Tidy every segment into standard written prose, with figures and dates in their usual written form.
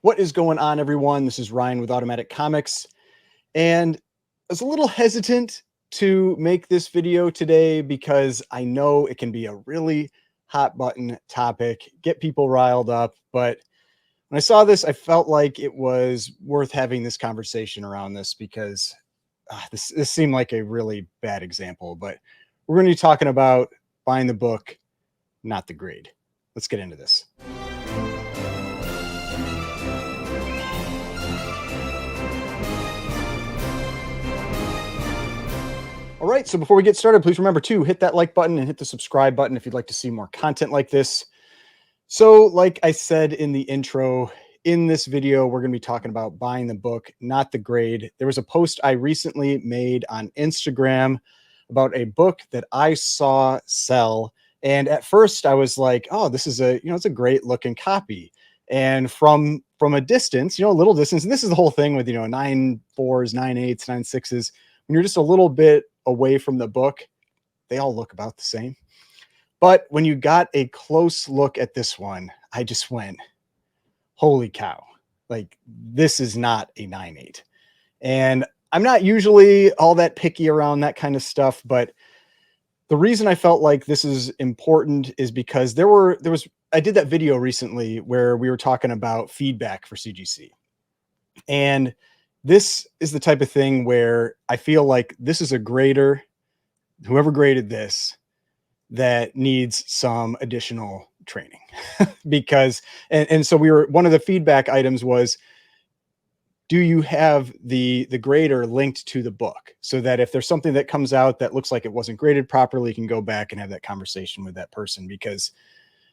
What is going on, everyone? This is Ryan with Automatic Comics, and I was a little hesitant to make this video today because I know it can be a really hot button topic, get people riled up. But when I saw this, I felt like it was worth having this conversation around this because this seemed like a really bad example. But we're going to be talking about buying the book, not the grade. Let's get into this. All right, so before we get started, please remember to hit that like button and hit the subscribe button if you'd like to see more content like this. So, like I said in the intro, in this video, we're going to be talking about buying the book, not the grade. There was a post I recently made on Instagram about a book that I saw sell. And at first I was like, oh, this is it's a great looking copy. And from a distance, a little distance, and this is the whole thing with, 9.4s, 9.8s, 9.6s, when you're just a little bit away from the book, they all look about the same. But when you got a close look at this one, I just went, holy cow, like this is not a 9.8. And I'm not usually all that picky around that kind of stuff, but the reason I felt like this is important is because I did that video recently where we were talking about feedback for CGC. And this is the type of thing where I feel like this is a grader, whoever graded this, that needs some additional training because, and so one of the feedback items was, do you have the grader linked to the book so that if there's something that comes out that looks like it wasn't graded properly, you can go back and have that conversation with that person? Because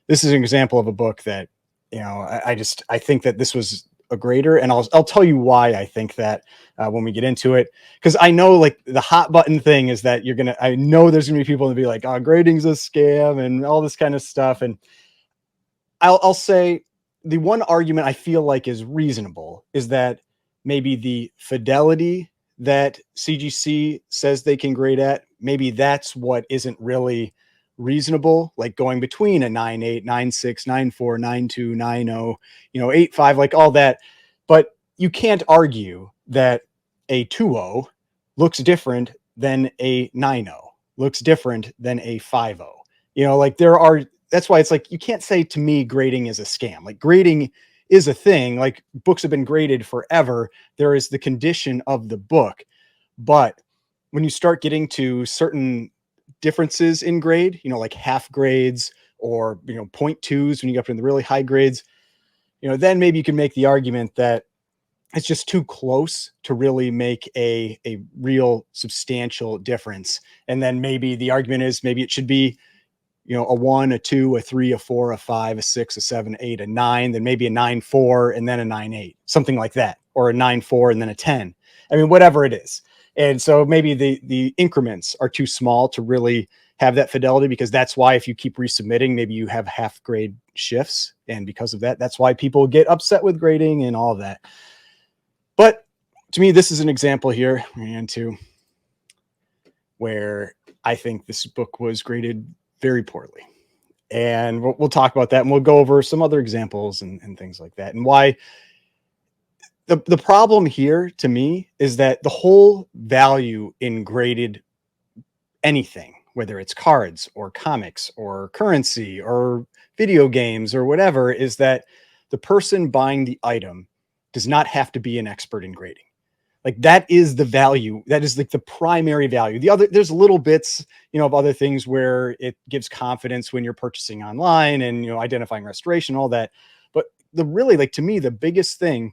this is an example of a book that, I think that this was a grader, and I'll tell you why I think that when we get into it, because I know like the hot button thing is that I know there's gonna be people that be like, oh, grading's a scam and all this kind of stuff. And I'll say the one argument I feel like is reasonable is that maybe the fidelity that CGC says they can grade at, maybe that's what isn't really reasonable, like going between a 9.8, 9.6, 9.4, 9.2, 9.0, 8.5, like all that. But you can't argue that a 2.0 looks different than a 9.0, looks different than a 5.0. Like that's why it's like, you can't say to me grading is a scam. Like grading is a thing. Like books have been graded forever. There is the condition of the book. But when you start getting to certain differences in grade, like half grades or, 0.2s, when you get up in the really high grades, then maybe you can make the argument that it's just too close to really make a real substantial difference. And then maybe the argument is maybe it should be, a 1, a 2, a 3, a 4, a 5, a 6, a 7, 8, a 9, then maybe a 9.4 and then a 9.8, something like that, or a 9.4 and then a 10. I mean, whatever it is. And so maybe the increments are too small to really have that fidelity, because that's why if you keep resubmitting, maybe you have half grade shifts. And because of that, that's why people get upset with grading and all of that. But to me, this is an example here into where I think this book was graded very poorly. And we'll talk about that, and we'll go over some other examples and things like that, and why the problem here to me is that the whole value in graded anything, whether it's cards or comics or currency or video games or whatever, is that the person buying the item does not have to be an expert in grading. Like that is the value. That is like the primary value. There's little bits, of other things where it gives confidence when you're purchasing online and, identifying restoration, all that. But to me, the biggest thing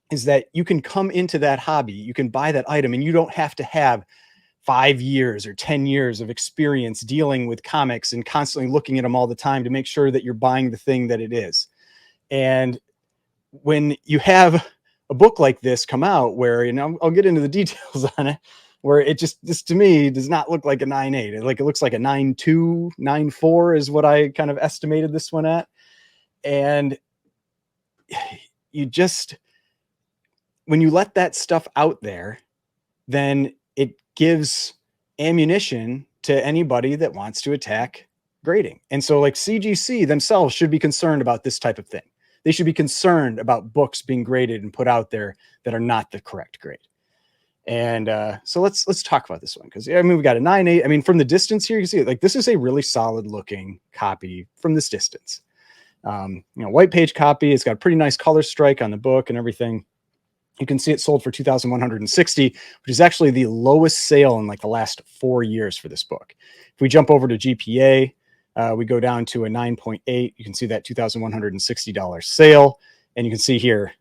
is that you can come into that hobby, you can buy that item, and you don't have to have 5 years or 10 years of experience dealing with comics and constantly looking at them all the time to make sure that you're buying the thing that it is. And when you have a book like this come out where, I'll get into the details on it, where this to me does not look like a 9.8. It looks like a 9.2, 9.4 is what I kind of estimated this one at. And when you let that stuff out there, then it gives ammunition to anybody that wants to attack grading. And so like CGC themselves should be concerned about this type of thing. they should be concerned about books being graded and put out there that are not the correct grade. And so let's talk about this one, because I mean, we got a 9.8. I mean, from the distance here, you see it, like this is a really solid looking copy from this distance. White page copy. It's got a pretty nice color strike on the book and everything. You can see it sold for $2,160, which is actually the lowest sale in like the last 4 years for this book. If we jump over to GPA, we go down to a 9.8. You can see that $2,160 sale. And you can see here,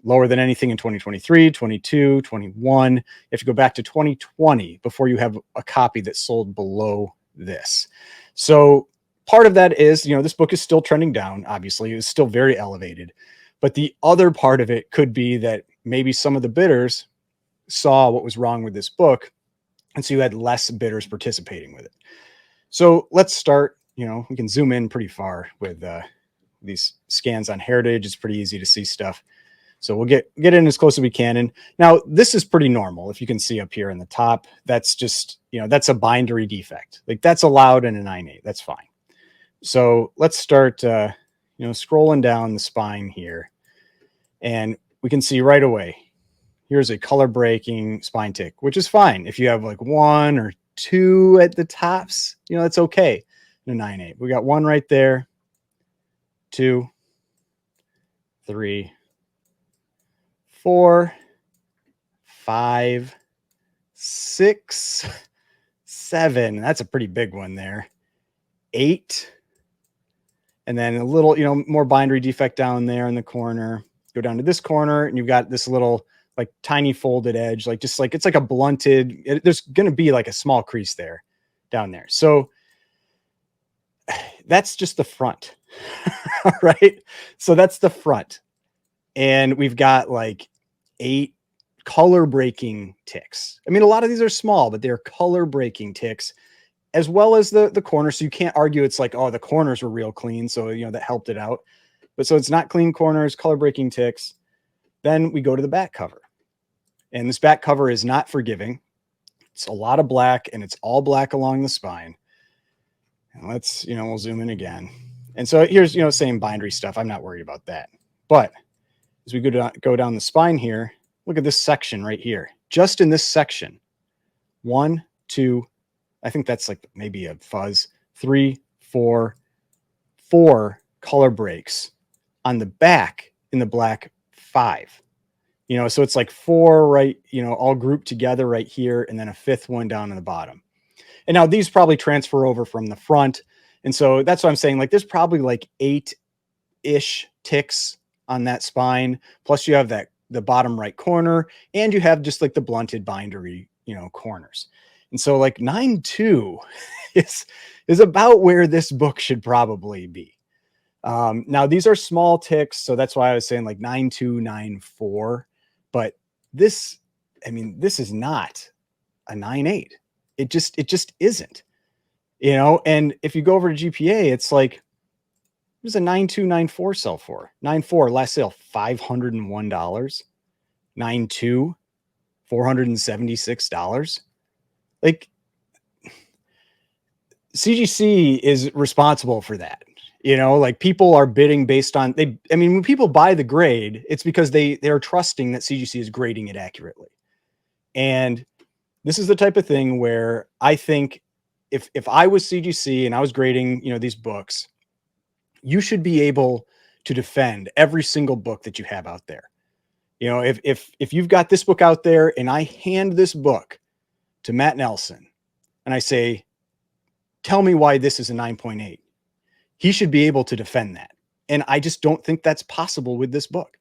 lower than anything in 2023, 22, 21. You have to go back to 2020 before you have a copy that sold below this. So part of that is, this book is still trending down. Obviously, it's still very elevated. But the other part of it could be that maybe some of the bidders saw what was wrong with this book, and so you had less bidders participating with it. So let's start, we can zoom in pretty far with these scans on Heritage. It's pretty easy to see stuff. So we'll get in as close as we can. And now this is pretty normal. If you can see up here in the top, that's just, that's a bindery defect. Like that's allowed in a 9.8. That's fine. So let's start, scrolling down the spine here. And we can see right away, here's a color breaking spine tick, which is fine. If you have like 1 or 2 at the tops, that's okay in a 9.8. We got 1 right there, 2, 3, 4, 5, 6, 7. That's a pretty big one there. 8. And then a little, more bindery defect down there in the corner. Go down to this corner and you've got this little like tiny folded edge, like just like it's like a blunted, there's going to be like a small crease there down there. So that's just the front. All right. So that's the front. And we've got like 8 color breaking ticks. I mean, a lot of these are small, but they're color breaking ticks, as well as the corner. So you can't argue it's like, oh, the corners were real clean, so that helped it out. But so it's not clean corners, color breaking ticks. Then we go to the back cover, and this back cover is not forgiving. It's a lot of black, and it's all black along the spine. And let's, we'll zoom in again. And so here's, same bindery stuff. I'm not worried about that. But as we go down the spine here, look at this section right here. Just in this section, 1, 2, I think that's like maybe a fuzz, 3, 4 color breaks on the back in the black 5. So it's like 4 right, all grouped together right here, and then a 5th one down in the bottom. And now these probably transfer over from the front. And so that's what I'm saying. Like there's probably like 8-ish ticks on that spine. Plus you have the bottom right corner, and you have just like the blunted bindery, corners. And so like 9.2 is about where this book should probably be. Now these are small ticks, so that's why I was saying like 9.2, 9.4. But this is not a 9.8. It just isn't. And if you go over to GPA, it's like, there's a 9.2, 9.4 sell for. 9.4 last sale $501. 9.2 $476. Like CGC is responsible for that. Like people are bidding based on when people buy the grade, it's because they're trusting that CGC is grading it accurately. And this is the type of thing where I think if I was CGC and I was grading, these books, you should be able to defend every single book that you have out there. If you've got this book out there and I hand this book to Matt Nelson and I say, tell me why this is a 9.8, he should be able to defend that. And I just don't think that's possible with this book.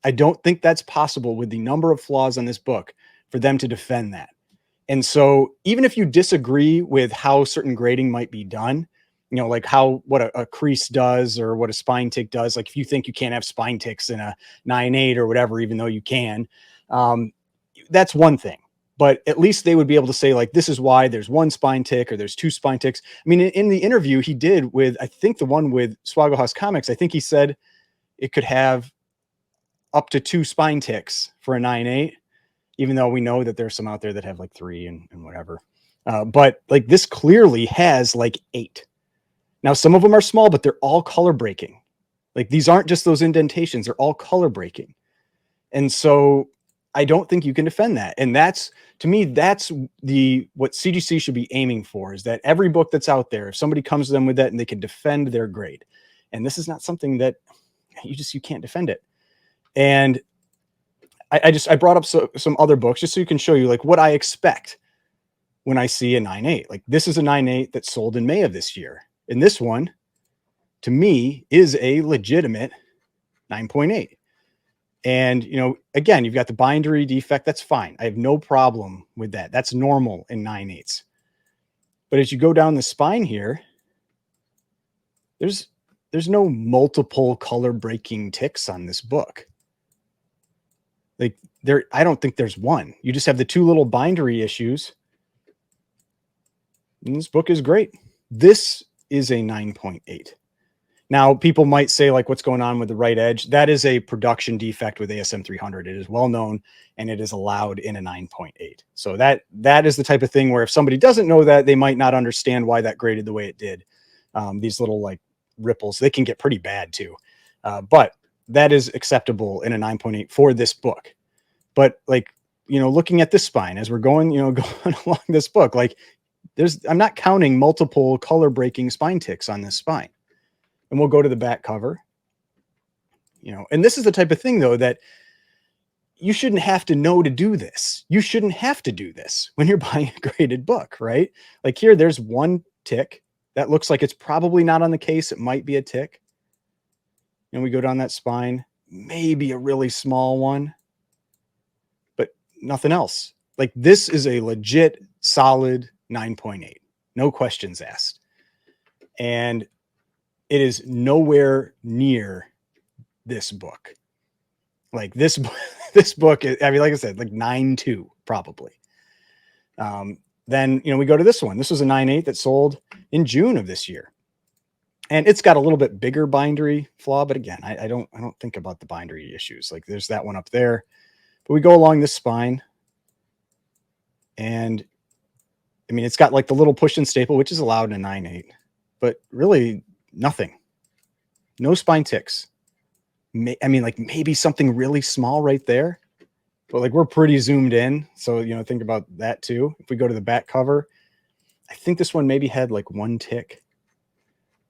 I don't think that's possible with the number of flaws on this book for them to defend that. And so even if you disagree with how certain grading might be done, like what a crease does or what a spine tick does, like if you think you can't have spine ticks in a 9.8 or whatever, even though you can, that's one thing. But at least they would be able to say, like, this is why there's 1 spine tick or there's 2 spine ticks. I mean, in the interview he did with, I think the one with Swaggle House Comics, I think he said it could have up to 2 spine ticks for a 9.8, even though we know that there's some out there that have like 3 and whatever. But like this clearly has like 8. Now, some of them are small, but they're all color breaking. Like these aren't just those indentations, they're all color breaking. And so I don't think you can defend that. And that's, to me, that's what CGC should be aiming for, is that every book that's out there, if somebody comes to them with that and they can defend their grade. And this is not something that you can't defend it. And I brought up some other books just so you can show you like what I expect when I see a 9.8. Like this is a 9.8 that sold in May of this year. And this one, to me, is a legitimate 9.8. And, again, you've got the bindery defect. That's fine. I have no problem with that. That's normal in 9.8s. But as you go down the spine here, there's no multiple color breaking ticks on this book. Like I don't think there's one. You just have the two little bindery issues. And this book is great. This is a 9.8. Now, people might say, like, what's going on with the right edge? That is a production defect with ASM 300. It is well known, and it is allowed in a 9.8. So that is the type of thing where if somebody doesn't know that, they might not understand why that graded the way it did. These little, like, ripples, they can get pretty bad, too. But that is acceptable in a 9.8 for this book. But, like, looking at this spine, as we're going, going along this book, like, I'm not counting multiple color-breaking spine ticks on this spine. And we'll go to the back cover, and this is the type of thing, though, that you shouldn't have to know to do this. You shouldn't have to do this when you're buying a graded book, right? Like here, there's one tick that looks like it's probably not on the case. It might be a tick. And we go down that spine, maybe a really small one, but nothing else. Like this is a legit solid 9.8. No questions asked. And it is nowhere near this book. Like this book, I mean, like I said, like 9.2 probably. Then, we go to this one. This was a 9.8 that sold in June of this year. And it's got a little bit bigger bindery flaw, but again, I don't think about the bindery issues. Like there's that one up there. But we go along this spine. And I mean, it's got like the little push and staple, which is allowed in a 9.8. But really nothing. No spine ticks. I mean, like maybe something really small right there, but like we're pretty zoomed in. So, think about that too. If we go to the back cover, I think this one maybe had like one tick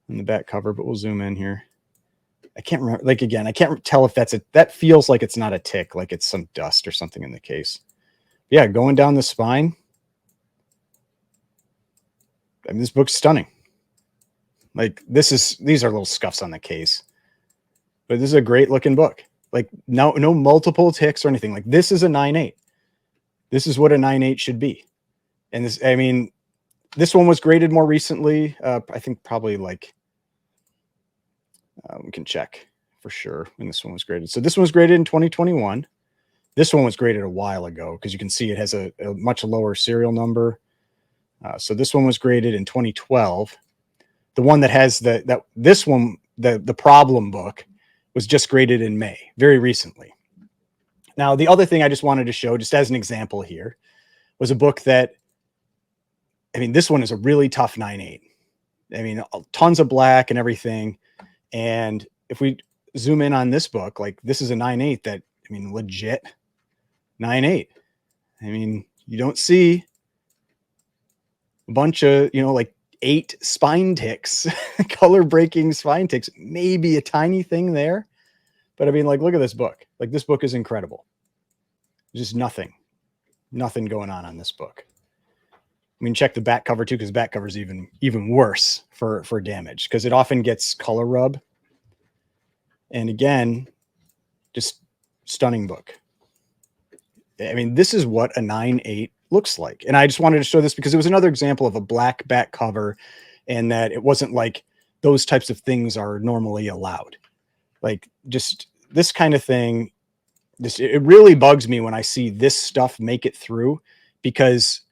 in the back cover, but we'll zoom in here. I can't remember. Like, again, I can't tell if that feels like it's not a tick, like it's some dust or something in the case. Yeah. Going down the spine. I mean, this book's stunning. Like these are little scuffs on the case, but this is a great looking book. Like no multiple ticks or anything. Like this is a 9.8. This is what a 9.8 should be. And this one was graded more recently. I think probably like, we can check for sure when this one was graded. So this one was graded in 2021. This one was graded a while ago because you can see it has a much lower serial number. So this one was graded in 2012. The one that has this one, the problem book, was just graded in May, very recently. Now, the other thing I just wanted to show, just as an example here, was a book that, I mean, this one is a really tough 9.8. I mean, tons of black and everything. And if we zoom in on this book, like this is a 9.8 that, I mean, legit 9.8. I mean, you don't see a bunch of, like 8 spine ticks, color breaking spine ticks, maybe a tiny thing there. But I mean, like, look at this book. Like this book is incredible. Just nothing going on this book. I mean, check the back cover too, because back cover is even worse for damage because it often gets color rub. And again, just stunning book. I mean, this is what a 9.8 looks like. And I just wanted to show this because it was another example of a black back cover and that it wasn't like those types of things are normally allowed. Like just this kind of thing, it really bugs me when I see this stuff make it through because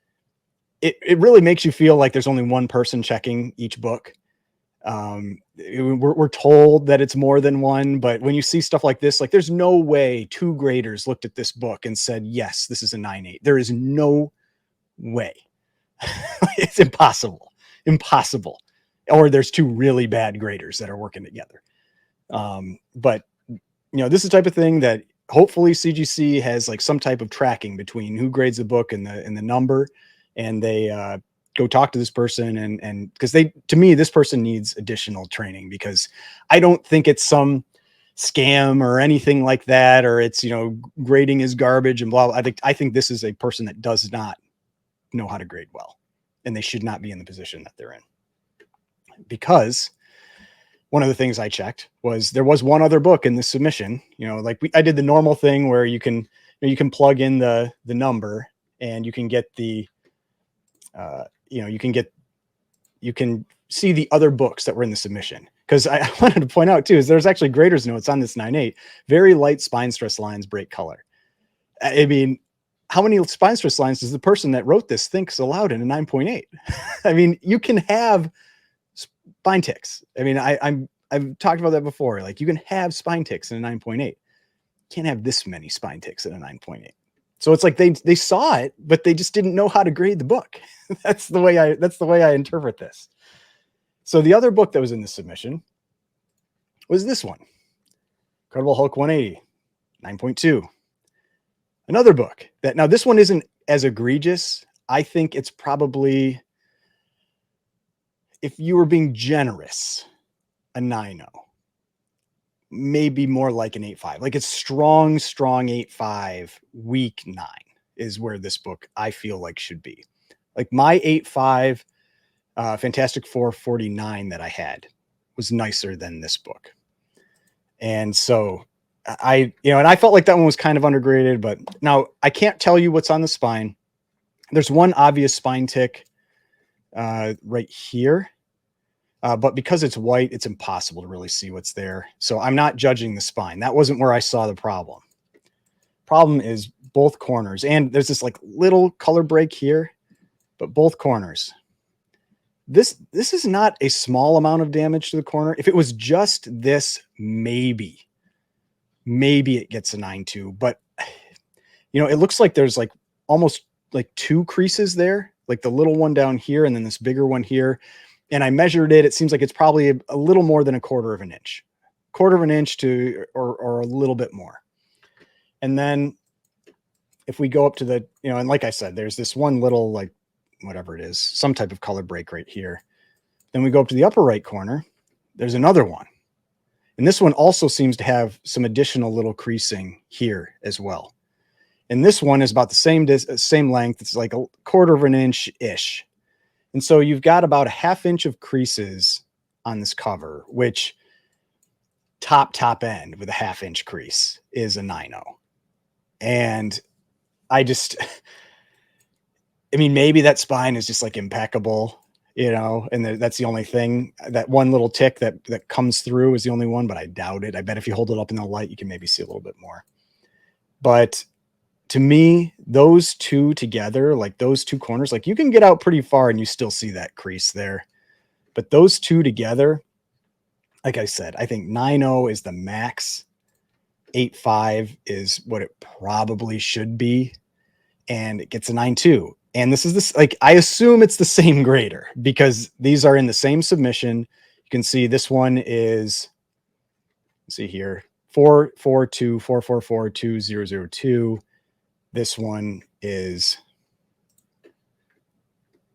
it really makes you feel like there's only one person checking each book. We're told that it's more than one, but when you see stuff like this, like there's no way 2 graders looked at this book and said, yes, this is a 9.8. There is no way. It's impossible. Or there's 2 really bad graders that are working together. But this is the type of thing that hopefully CGC has like some type of tracking between who grades the book and the number, and they go talk to this person and because to me, this person needs additional training, because I don't think it's some scam or anything like that, or it's, grading is garbage and blah, blah. I think this is a person that does not know how to grade well, and they should not be in the position that they're in. Because one of the things I checked was there was one other book in the submission, I did the normal thing where you can plug in the number, and you can get the, you can see the other books that were in the submission. Because I wanted to point out too, is there's actually grader's notes on this 9.8, very light spine stress lines, break color. I mean, how many spine stress lines does the person that wrote this think is allowed in a 9.8? I mean, you can have spine ticks. I mean, I've talked about that before. Like, you can have spine ticks in a 9.8. You can't have this many spine ticks in a 9.8. So it's like they saw it, but they just didn't know how to grade the book. That's the way I interpret this. So the other book that was in the submission was this one, Incredible Hulk 180, 9.2. Another book that, now this one isn't as egregious. I think it's probably, if you were being generous, a 9.0, maybe more like an 8.5. Like, it's strong 8.5, weak 9 is where this book I feel like should be. Like, my 8.5 Fantastic Four 49 that I had was nicer than this book. And so and I felt like that one was kind of undergraded, but now I can't tell you what's on the spine. There's one obvious spine tick right here. But because it's white, it's impossible to really see what's there. So I'm not judging the spine. That wasn't where I saw the problem. Problem is both corners. And there's this like little color break here, but both corners. This is not a small amount of damage to the corner. If it was just this, maybe it gets a 9.2. But, it looks like there's like almost like two creases there, like the little one down here and then this bigger one here. And I measured it. It seems like it's probably a little more than 1/4 inch, to, or a little bit more. And then if we go up to the, and like I said, there's this one little, like, whatever it is, some type of color break right here. Then we go up to the upper right corner. There's another one. And this one also seems to have some additional little creasing here as well. And this one is about the same length. It's like 1/4 inch-ish. And so you've got about 1/2 inch of creases on this cover, which top end with a 1/2 inch crease is a 9.0. And maybe that spine is just like impeccable, and that's the only thing. That one little tick that comes through is the only one, but I doubt it. I bet if you hold it up in the light, you can maybe see a little bit more. But to me, those two together, like those two corners, like you can get out pretty far and you still see that crease there. But those two together, like I said, I think 9.0 is the max. 8.5 is what it probably should be. And it gets a 9.2. And this is this, like, I assume it's the same grader because these are in the same submission. You can see this one is, let's see here, 442 444 2002. This one is,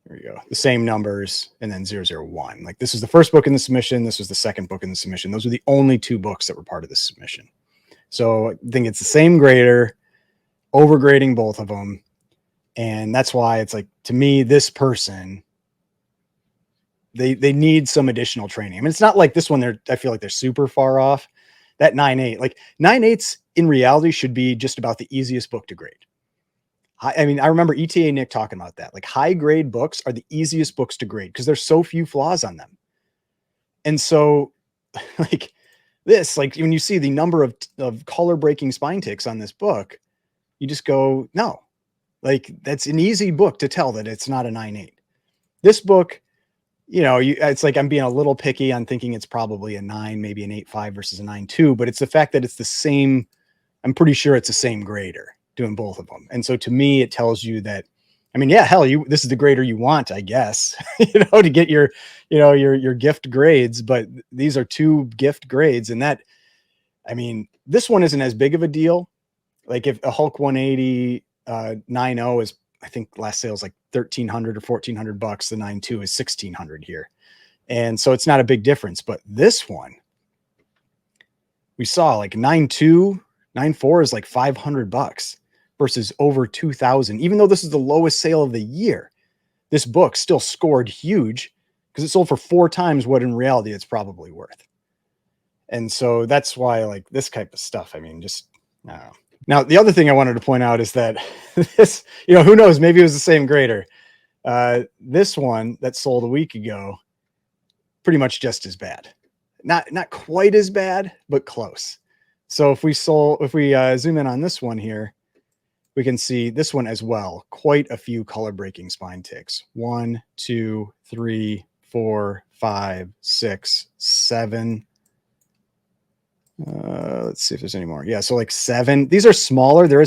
there we go, the same numbers, and then 001. Like, this is the first book in the submission. This was the second book in the submission. Those were the only two books that were part of the submission. So I think it's the same grader, overgrading both of them. And that's why it's like, to me, this person, they need some additional training. I mean, it's not like this one, I feel like they're super far off. That 9.8, like 9.8s in reality should be just about the easiest book to grade. I mean, I remember ETA Nick talking about that. Like, high grade books are the easiest books to grade because there's so few flaws on them. And so, like this, like when you see the number of color breaking spine ticks on this book, you just go, no, like that's an easy book to tell that it's not a 9.8. This book, it's like I'm being a little picky on thinking it's probably a 9, maybe an 8.5 versus a 9.2, but it's the fact that it's the same. I'm pretty sure it's the same grader doing both of them. And so to me, it tells you that I mean, yeah, hell, this is the grader you want, I guess, to get your, your gift grades, but these are 2 gift grades. And that, I mean, this one isn't as big of a deal. Like if a Hulk 180 9.0 is, I think last sale is like 1,300 or 1,400 bucks. The 9.2 is 1,600 here. And so it's not a big difference, but this one we saw like 9.2, 9.4 is like 500 bucks versus over 2,000. Even though this is the lowest sale of the year, this book still scored huge because it sold for 4 times what in reality it's probably worth. And so that's why, like, this type of stuff, I mean, just, I don't know. Now, the other thing I wanted to point out is that this, who knows, maybe it was the same grader. This one that sold a week ago, pretty much just as bad. Not quite as bad, but close. So if we zoom in on this one here, we can see this one as well. Quite a few color breaking spine ticks. 1, 2, 3, 4, 5, 6, 7. Let's see if there's any more. Yeah, so like 7. These are smaller. There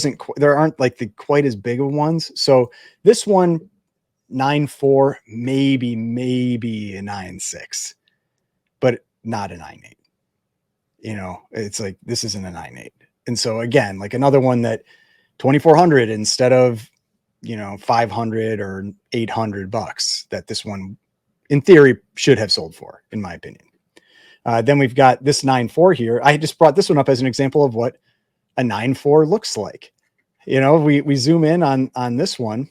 aren't like the quite as big of ones. So this one, 9.4, maybe a 9.6, but not a 9.8. It's like this isn't a 9.8. And so again, like another one that 2,400 instead of 500 or 800 bucks that this one in theory should have sold for, in my opinion. Then we've got this 9.4 here. I just brought this one up as an example of what a 9.4 looks like. We zoom in on this one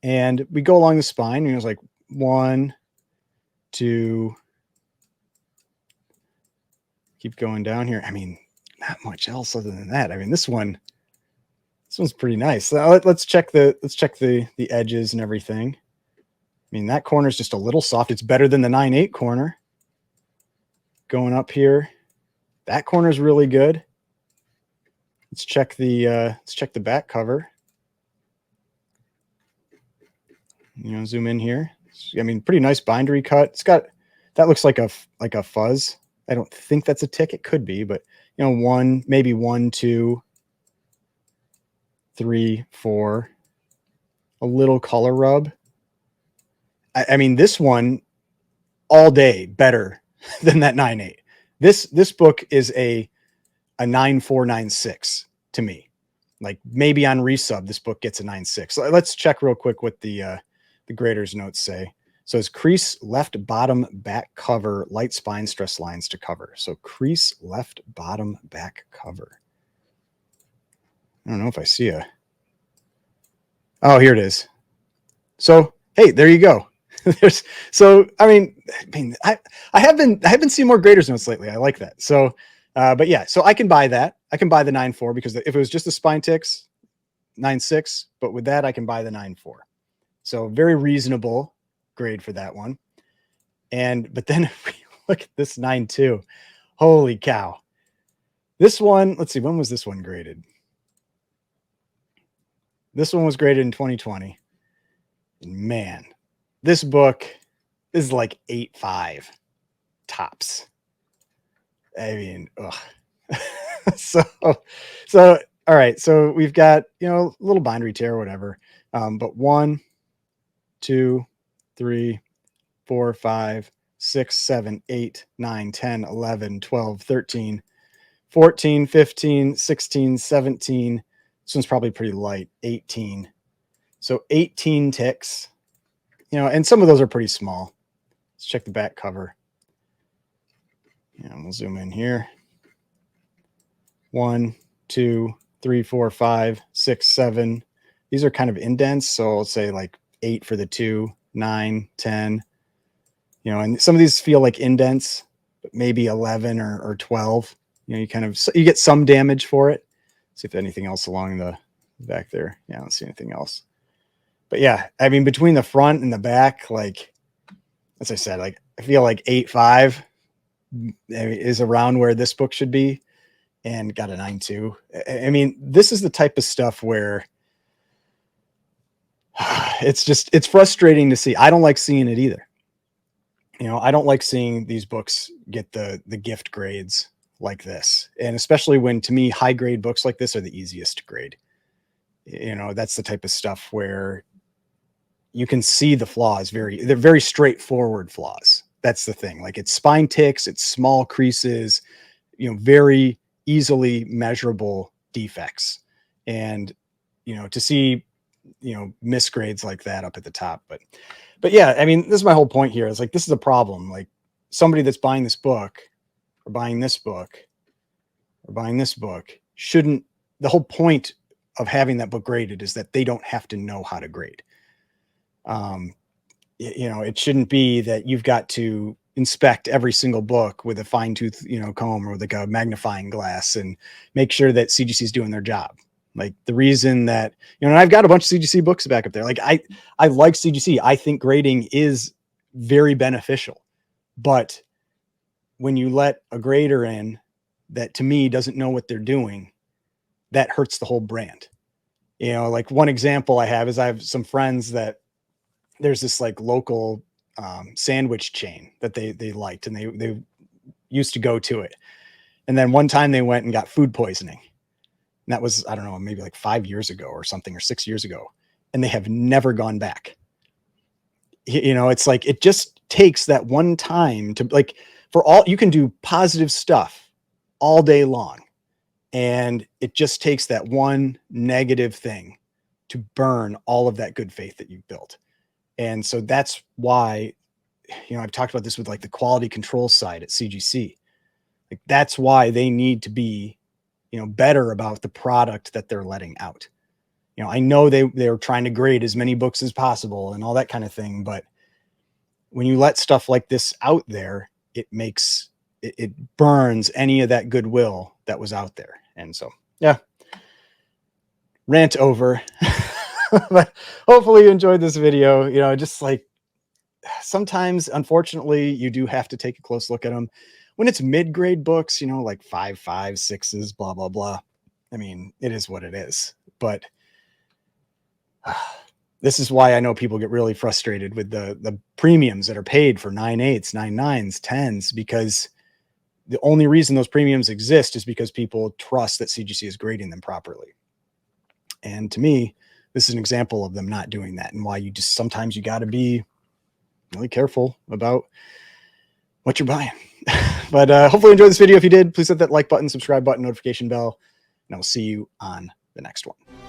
and we go along the spine, it's like 1, 2, keep going down here. I mean, not much else other than that. I mean, this one's pretty nice. So let's check the edges and everything. I mean, that corner is just a little soft. It's better than the 9.8 corner. Going up here, that corner is really good. Let's check the back cover. Zoom in here. I mean, pretty nice bindery cut. It's got, that looks like a fuzz. I don't think that's a tick. It could be, but 1, maybe 1, 2, 3, 4. A little color rub. I mean, this one all day better than that 9.8. This book is a 9.4, 9.6 to me. Like maybe on resub, this book gets a 9.6. Let's check real quick what the grader's notes say. So it's crease left bottom back cover, light spine stress lines to cover. So crease left bottom back cover. I don't know if I see oh, here it is. So, hey, there you go. I have been seeing more graders notes lately. I like that. So, but yeah, so I can buy that. I can buy the 9.4 because if it was just the spine ticks, 9.6, but with that, I can buy the 9.4. So very reasonable grade for that one. But then if we look at this 9.2, holy cow. This one, let's see, when was this one graded? This one was graded in 2020. And man, this book is like 8.5 tops. I mean, ugh. so all right. So we've got, a little bindery tear or whatever. But 1, 2, 3, 4, 5, 6, 7, 8, 9, 10, 11, 12, 13, 14, 15, 16, 17. This one's probably pretty light, 18. So 18 ticks, and some of those are pretty small. Let's check the back cover. We'll zoom in here. 1, 2, 3, 4, 5, 6, 7. These are kind of indents. So I'll say like 8 for the 2, 9, 10, and some of these feel like indents, but maybe 11 or 12, you get some damage for it. See if anything else along the back there. Yeah, I don't see anything else. But yeah, I mean, between the front and the back, like, as I said, like, I feel like 8.5 is around where this book should be, and got a 9.2. I mean, this is the type of stuff where it's frustrating to see. I don't like seeing it either. I don't like seeing these books get the gift grades like this. And especially when, to me, high grade books like this are the easiest to grade. That's the type of stuff where you can see the flaws. They're very straightforward flaws. That's the thing. Like, it's spine ticks, it's small creases, very easily measurable defects. And, to see, misgrades like that up at the top. But yeah, I mean, this is my whole point here. Is like, this is a problem. Like, somebody that's buying this book or buying this book or buying this book shouldn't, the whole point of having that book graded is that they don't have to know how to grade. It shouldn't be that you've got to inspect every single book with a fine tooth, comb, or like a magnifying glass, and make sure that CGC is doing their job. Like, the reason that, and I've got a bunch of CGC books back up there. Like, I like CGC. I think grading is very beneficial, but when you let a grader in that, to me, doesn't know what they're doing, that hurts the whole brand. Like, one example I have is I have some friends that there's this like local sandwich chain that they liked, and they used to go to it. And then one time they went and got food poisoning. And that was, I don't know, maybe like 5 years ago or something, or 6 years ago. And they have never gone back. It's like, it just takes that one time to, like, for all, you can do positive stuff all day long. And it just takes that one negative thing to burn all of that good faith that you've built. And so that's why, I've talked about this with like the quality control side at CGC. Like, that's why they need to be, better about the product that they're letting out. I know they're trying to grade as many books as possible and all that kind of thing. But when you let stuff like this out there, it burns any of that goodwill that was out there. And so, yeah, rant over. But hopefully you enjoyed this video. Just like, sometimes, unfortunately, you do have to take a close look at them. When it's mid-grade books, like 5, 5, 6s, blah, blah, blah. I mean, it is what it is. But this is why I know people get really frustrated with the premiums that are paid for 9.8s, 9.9s, 10s, because the only reason those premiums exist is because people trust that CGC is grading them properly. And to me, this is an example of them not doing that, and why sometimes you got to be really careful about what you're buying. But hopefully you enjoyed this video. If you did, please hit that like button, subscribe button, notification bell, and I will see you on the next one.